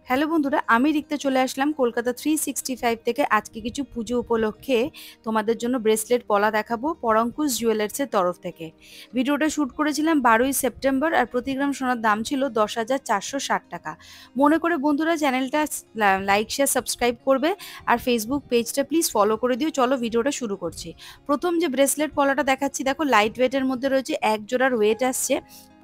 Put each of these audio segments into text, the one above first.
Hello বন্ধুরা, আমি রিক্তা চলে আসলাম কলকাতা 365 থেকে। আজকে কিছু পুজো উপলক্ষে তোমাদের জন্য ব্রেসলেট পলা দেখাবো পরঙ্কুশ জুয়েলার্সের তরফ থেকে। ভিডিওটা শ্যুট করেছিলাম 12ই সেপ্টেম্বর, আর প্রতি গ্রাম সোনার দাম ছিল 10,460 টাকা। মনে করে বন্ধুরা চ্যানেলটা লাইক শেয়ার সাবস্ক্রাইব করবে, আর ফেসবুক পেজটা প্লিজ ফলো করে দিও। চলো ভিডিওটা শুরু করছি। প্রথম যে ব্রেসলেট পলাটা দেখাচ্ছি, দেখো লাইট ওয়েটের মধ্যে রয়েছে, এক জোড়ার ওয়েট আসছে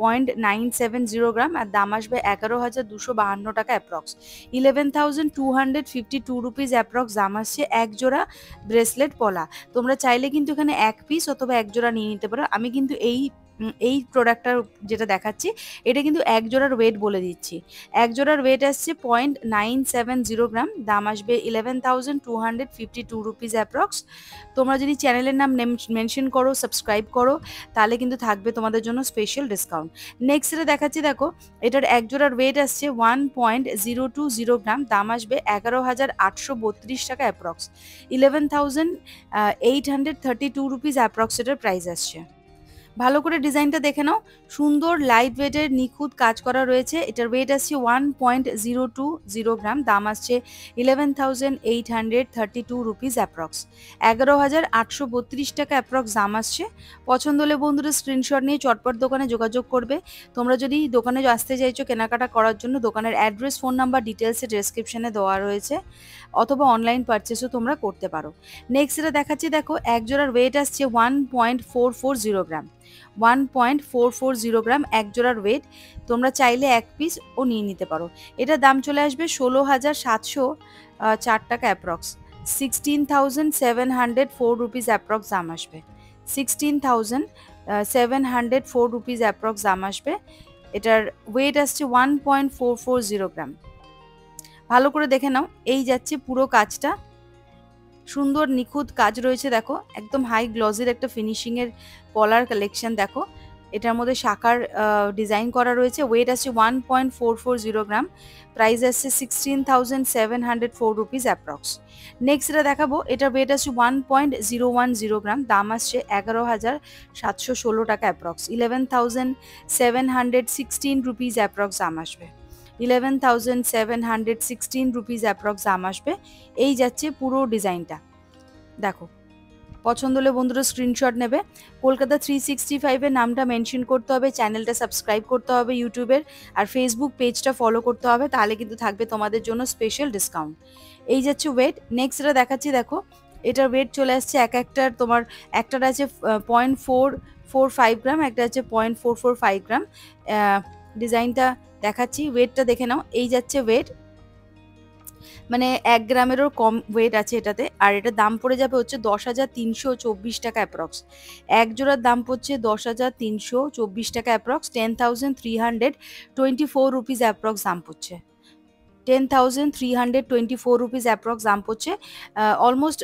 0.970 গ্রাম, আর দাম আসবে 11,252 টাকা অ্যাপ্রক্স। 11,252 রুপিস অ্যাপ্রক্স দাম আসছে এক জোড়া ব্রেসলেট পলা। তোমরা চাইলে কিন্তু এখানে এক পিস অথবা এক জোড়া নিয়ে নিতে পারো। আমি কিন্তু এই প্রোডাক্টটার যেটা দেখাচ্ছি, এটা কিন্তু এক জোড়ার ওয়েট বলে দিচ্ছি। এক জোড়ার ওয়েট আসছে 0.970 গ্রাম, দাম আসবে 11,252 রুপিস অ্যাপ্রক্স। তোমরা যদি চ্যানেলের নাম মেনশন করো, সাবস্ক্রাইব করো, তাহলে কিন্তু থাকবে তোমাদের জন্য স্পেশাল ডিসকাউন্ট। নেক্সট এটা দেখাচ্ছি, দেখো এটার এক জোড়ার ওয়েট আসছে 1.020 গ্রাম, দাম আসবে 11,832 টাকা অ্যাপ্রক্স। 11,832 রুপিস অ্যাপ্রক্স এটার প্রাইস আসছে। ভালো করে ডিজাইনটা দেখে নাও, সুন্দর লাইট ওয়েটের নিখুঁত কাজ করা রয়েছে। এটার ওয়েট আসছে 1.020 গ্রাম, দাম আসছে 11,832 রুপিস অ্যাপ্রক্স। 11,832 টাকা অ্যাপ্রক্স দাম আসছে। পছন্দ হলে বন্ধুরা স্ক্রিনশট নিয়ে চটপট দোকানে যোগাযোগ করবে। তোমরা যদি দোকানে আসতে চাইছো কেনাকাটা করার জন্য, দোকানের অ্যাড্রেস, ফোন নাম্বার, ডিটেলসে ডেসক্রিপশনে দেওয়া রয়েছে, অথবা অনলাইন পারচেসও তোমরা করতে পারো। নেক্সট এটা দেখাচ্ছি, দেখো এক জোড়ার ওয়েট আসছে 1.440 গ্রাম। 1.440 গ্রাম এক জোড়ার ওয়েট। তোমরা চাইলে এক পিস ও নিয়ে নিতে পারো। এটার দাম চলে আসবে 16,704 টাকা অ্যাপ্রক্স। 16,704 রুপিস অ্যাপ্রক্স দাম আসবে। 16,704 রুপিস অ্যাপ্রক্স দাম আসবে। এটার ওয়েট আসছে 1.440 গ্রাম। ভালো করে দেখে নাও, এই যাচ্ছে পুরো কাজটা। সুন্দর নিখুঁত কাজ রয়েছে, দেখো একদম হাই গ্লসির একটা ফিনিশিং এর পলার কালেকশন। দেখো এটার মধ্যে শাখার ডিজাইন করা রয়েছে। ওয়েট আসছে 1.440 গ্রাম, প্রাইস আসছে 16,704 রুপিস অ্যাপ্রক্স। নেক্সট এটা দেখাবো, এটার ওয়েট আসছে 1.010 গ্রাম, দাম আসছে 11,716 টাকা অ্যাপ্রক্স। 11,716 রুপিস অ্যাপ্রক্স দাম আসবে। 11,716 রুপিস অ্যাপ্রক্স দাম আসবে। এই যাচ্ছে পুরো ডিজাইনটা। দেখো পছন্দ হলে বন্ধুরা স্ক্রিনশট নেবে। কলকাতা 365-এর নামটা মেনশন করতে হবে, চ্যানেলটা সাবস্ক্রাইব করতে হবে ইউটিউবের, আর ফেসবুক পেজটা ফলো করতে হবে, তাহলে কিন্তু থাকবে তোমাদের জন্য স্পেশাল ডিসকাউন্ট। এই যাচ্ছে ওয়েট। নেক্সট এটা দেখাচ্ছি, দেখো এটার ওয়েট চলে আসছে একটার, তোমার একটার আছে 0.445 গ্রাম, একটা আছে 0.445 গ্রাম। ডিজাইনটা দেখাচ্ছি, ওয়েটটা দেখে নাও। এই যাচ্ছে ওয়েট, মানে 1 গ্রামেরও কম ওয়েট আছে এটাতে। আর এটার দাম পড়ে যাবে হচ্ছে 10,324 টাকা অ্যাপ্রক্স। এক জোড়ার দাম পড়ছে 10,324 টাকা অ্যাপ্রক্স। 10,324 রুপিস অ্যাপ্রক্স দাম পড়ছে। 10,324 রুপিস অ্যাপ্রক্স দাম পড়ছে। অলমোস্ট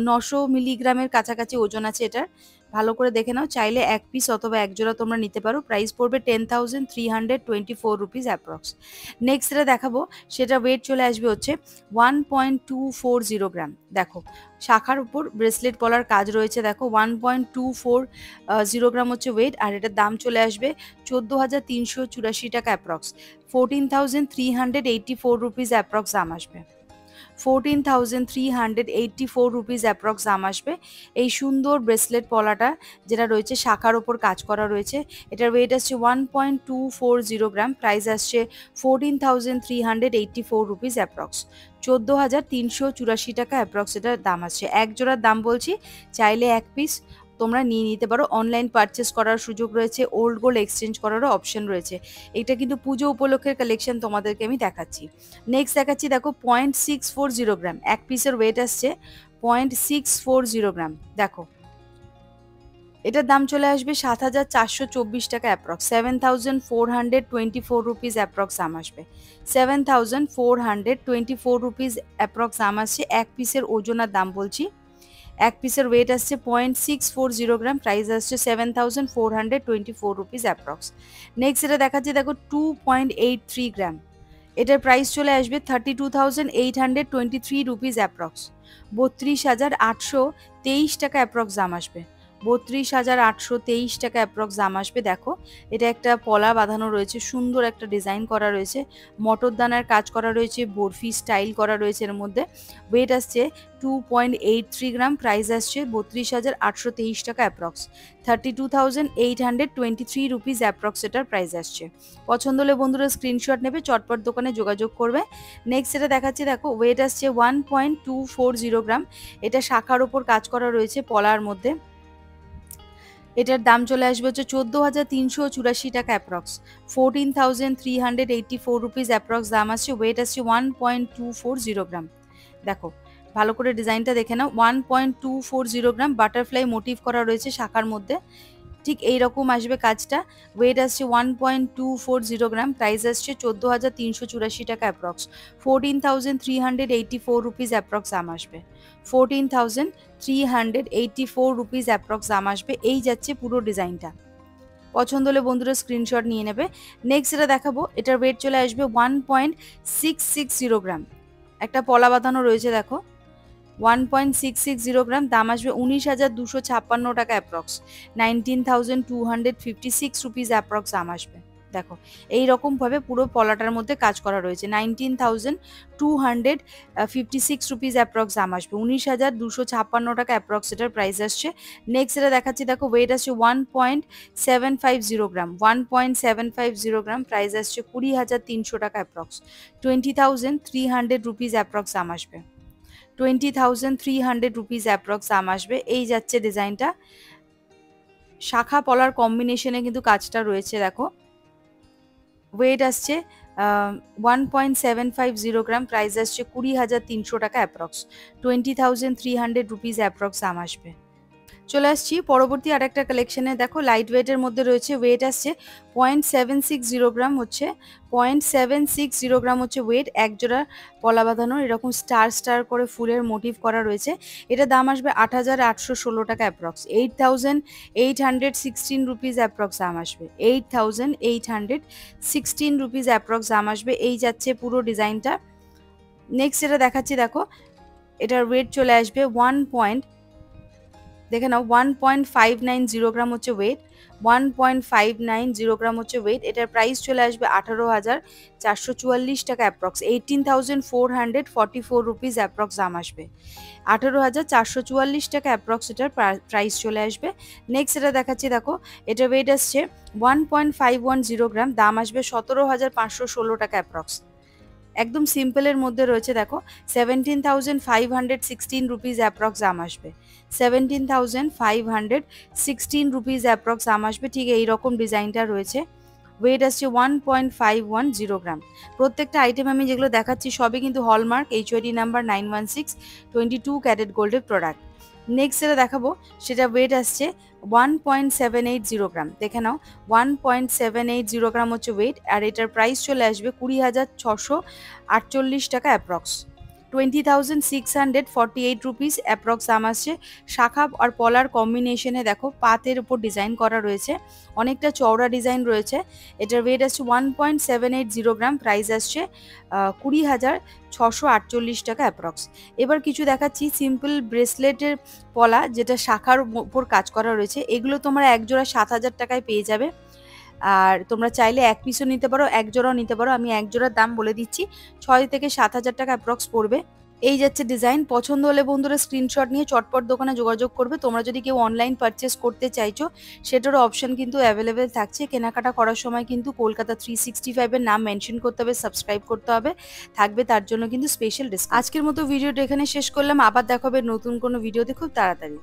900 মিলিগ্রামের কাছাকাছি ওজন আছে এটার। ভালো করে দেখে নাও, চাইলে এক পিস অথবা এক জোড়া তোমরা নিতে পারো। প্রাইস পড়বে 10,324 রুপিস অ্যাপ্রক্স। নেক্সট যেটা দেখাবো, সেটা ওয়েট চলে আসবে হচ্ছে 1.240 গ্রাম। দেখো শাখার উপর ব্রেসলেট পলার কাজ রয়েছে, দেখো 1.240 গ্রাম হচ্ছে ওয়েট, আর এটার দাম চলে আসবে 14,384 টাকা অ্যাপ্রক্স। 14,384 রুপিস অ্যাপ্রক্স দাম আসবে। 14,384 রুপিস অ্যাপ্রক্স দাম আসবে। এই সুন্দর ব্রেসলেট পলাটা যেটা রয়েছে শাখার ওপর কাজ করা রয়েছে, এটার ওয়েট আসছে 1.240 গ্রাম, প্রাইস আসছে 14,384 রুপিস অ্যাপ্রক্স। 14,384 টাকা অ্যাপ্রক্স এটার দাম আসছে। এক জোড়ার দাম বলছি, চাইলে এক পিস তোমরা নিয়ে নিতে পারো। অনলাইন পারচেস করার সুযোগ রয়েছে, ওল্ড গোল্ড এক্সচেঞ্জ করারও অপশন রয়েছে। এটা কিন্তু পুজো উপলক্ষের কালেকশন তোমাদেরকে আমি দেখাচ্ছি। নেক্সট দেখাচ্ছি, দেখো 0.640 গ্রাম, এক পিসের ওয়েট আসছে 0.640 গ্রাম। দেখো এটার দাম চলে আসবে 7,424 টাকা অ্যাপ্রক্স। 7,424 রুপিস অ্যাপ্রক্স দাম আসবে। 7,424 রুপিস অ্যাপ্রক্স দাম আসছে। এক পিসের ওজন আর দাম বলছি, এক পিসের ওয়েট আসছে 0.640 গ্রাম, প্রাইস আসছে 7,424 রুপিস অ্যাপ্রক্স। নেক্সট এটা দেখাচ্ছি, দেখো 2.83 গ্রাম, এটার প্রাইস চলে আসবে 32,823 রুপিস অ্যাপ্রক্স। 32,823 টাকা অ্যাপ্রক্স দাম আসবে। 32,823 টাকা অ্যাপ্রক্স দাম আসবে। দেখো এটা একটা পলা বাঁধানো রয়েছে, সুন্দর একটা ডিজাইন করা রয়েছে, মটর দানার কাজ করা রয়েছে, বরফি স্টাইল করা রয়েছে। এর মধ্যে ওয়েট আসছে 2.83 গ্রাম, প্রাইস আসছে 32,823 টাকা অ্যাপ্রক্স, 32,823 রুপিস অ্যাপ্রক্স এটার প্রাইস আসছে। পছন্দ হলে বন্ধুরা স্ক্রিনশট নেবে, চটপট দোকানে যোগাযোগ করবে। নেক্সট এটা দেখাচ্ছি, দেখো ওয়েট আসছে 1.240 গ্রাম, এটা শাখার ওপর কাজ করা রয়েছে পলার মধ্যে। এটার দাম চলে আসবে হচ্ছে 14,384 টাকা অ্যাপ্রক্স, 14,384 রুপিস অ্যাপ্রক্স দাম আসছে। ওয়েট আসছে 1.240 গ্রাম। দেখো ভালো করে ডিজাইনটা দেখে নাও, 1.240 গ্রাম, বাটারফ্লাই মোটিভ করা রয়েছে শাখার মধ্যে, ঠিক এইরকম আসবে কাজটা। ওয়েট আসছে 1.240 গ্রাম, প্রাইস আসছে 14,384 টাকা অ্যাপ্রক্স, 14,384 রুপিস অ্যাপ্রক্স দাম আসবে, 14,384 রুপিস অ্যাপ্রক্স দাম আসবে। এই যাচ্ছে পুরো ডিজাইনটা। পছন্দ হলে বন্ধুরা স্ক্রিনশট নিয়ে নেবে। নেক্সট এটা দেখাবো, এটার ওয়েট চলে আসবে 1.660 গ্রাম, একটা পলা বাঁধানো রয়েছে। দেখো 1.660 গ্রাম, দাম আসবে 19,256 টাকা অ্যাপ্রক্স, 19,256 রুপিস অ্যাপ্রক্স দাম আসবে। দেখো এইরকমভাবে পুরো পলাটার মধ্যে কাজ করা রয়েছে, 19,256 রুপিস অ্যাপ্রক্স দাম আসবে, 19,256 টাকা অ্যাপ্রক্স এটার প্রাইস আসছে। নেক্সট এটা দেখাচ্ছি, দেখো ওয়েট আসছে 1.750 গ্রাম, 1.750 গ্রাম, প্রাইস আসছে 20,300 টাকা অ্যাপ্রক্স, 20,300 রুপিস অ্যাপ্রক্স দাম আসবে, 20,300 রুপিস অ্যাপ্রক্স দাম আসবে। এই যাচ্ছে ডিজাইনটা, শাখা পলার কম্বিনেশনে কিন্তু কাজটা রয়েছে। দেখো ওয়েট আসছে 1.750 গ্রাম, প্রাইস আসছে 20,300 টাকা অ্যাপ্রক্স, 20,300 রুপিস অ্যাপ্রক্স দাম আসবে। চলে আসছি পরবর্তী আরেকটা কালেকশনে। দেখো লাইট ওয়েটের মধ্যে রয়েছে, ওয়েট আসছে 0.760 গ্রাম, হচ্ছে 0.760 গ্রাম হচ্ছে ওয়েট, একজোড়া পলা বাঁধানো এরকম স্টার স্টার করে ফুলের মোটিভ করা রয়েছে। এটা দাম আসবে 8,816 টাকা অ্যাপ্রক্স, 8,816 রুপিস অ্যাপ্রক্স দাম আসবে, 8,816 রুপিস অ্যাপ্রক্স দাম আসবে। এই যাচ্ছে পুরো ডিজাইনটা। নেক্সট এটা দেখাচ্ছি, দেখো এটার ওয়েট চলে আসবে দেখে নাও 1.590 গ্রাম হচ্ছে ওয়েট, 1.590 গ্রাম হচ্ছে ওয়েট। এটার প্রাইস চলে আসবে 18,444 টাকা অ্যাপ্রক্স, 18,444 রুপিস অ্যাপ্রক্স দাম আসবে, 18,444 টাকা অ্যাপ্রক্স এটার প্রাইস চলে আসবে। নেক্সট এটা দেখাচ্ছি, দেখো এটা ওয়েট আসছে 1.510 গ্রাম, দাম আসবে 17,516 টাকা অ্যাপ্রক্স, একদম সিম্পলের মধ্যে রয়েছে। দেখো 17,516 রুপিস অ্যাপ্রক্স দাম আসবে, 17,516 রুপিস অ্যাপ্রক্স দাম আসবে। ঠিক এইরকম ডিজাইনটা রয়েছে। ওয়েট আসছে 1.510 গ্রাম। প্রত্যেকটা আইটেম আমি যেগুলো দেখাচ্ছি সবই কিন্তু হলমার্ক, HOD নাম্বার 916, 22 ক্যারেট গোল্ডের প্রোডাক্ট। নেক্সট যেটা দেখাবো সেটা ওয়েট আসছে 1.780 গ্রাম, দেখে নাও 1.780 গ্রাম হচ্ছে ওয়েট, আর এটার প্রাইস চলে আসবে 20,648 টাকা অ্যাপ্রক্স, 20,648 রুপিস অ্যাপ্রক্স দাম আসছে। শাখা আর পলার কম্বিনেশনে দেখো পাতের উপর ডিজাইন করা রয়েছে, অনেকটা চওড়া ডিজাইন রয়েছে। এটার ওয়েট আসছে 1.780 গ্রাম, প্রাইস আসছে 20,648 টাকা অ্যাপ্রক্স। এবার কিছু দেখাচ্ছি সিম্পল ব্রেসলেটের পলা, যেটা শাখার উপর কাজ করা রয়েছে। এগুলো তোমরা একজোড়া 7,000 টাকায় পেয়ে যাবে, আর তোমরা চাইলে এক পিসও নিতে পারো, এক জোড়াও নিতে পারো। আমি এক জোড়ার দাম বলে দিচ্ছি, 6 থেকে 7,000 টাকা অ্যাপ্রক্স পড়বে। এই যাচ্ছে ডিজাইন। পছন্দ হলে বন্ধুরা স্ক্রিনশট নিয়ে চটপট দোকানে যোগাযোগ করবে। তোমরা যদি কেউ অনলাইন পারচেস করতে চাইছো সেটারও অপশন কিন্তু অ্যাভেলেবেল থাকছে। কেনাকাটা করার সময় কিন্তু কলকাতা 365-এর নাম মেনশন করতে হবে, সাবস্ক্রাইব করতে হবে, থাকবে তার জন্য কিন্তু স্পেশাল ডিসকাউন্ট। আজকের মতো ভিডিওটা এখানে শেষ করলাম, আবার দেখা হবে নতুন কোনো ভিডিওতে খুব তাড়াতাড়ি।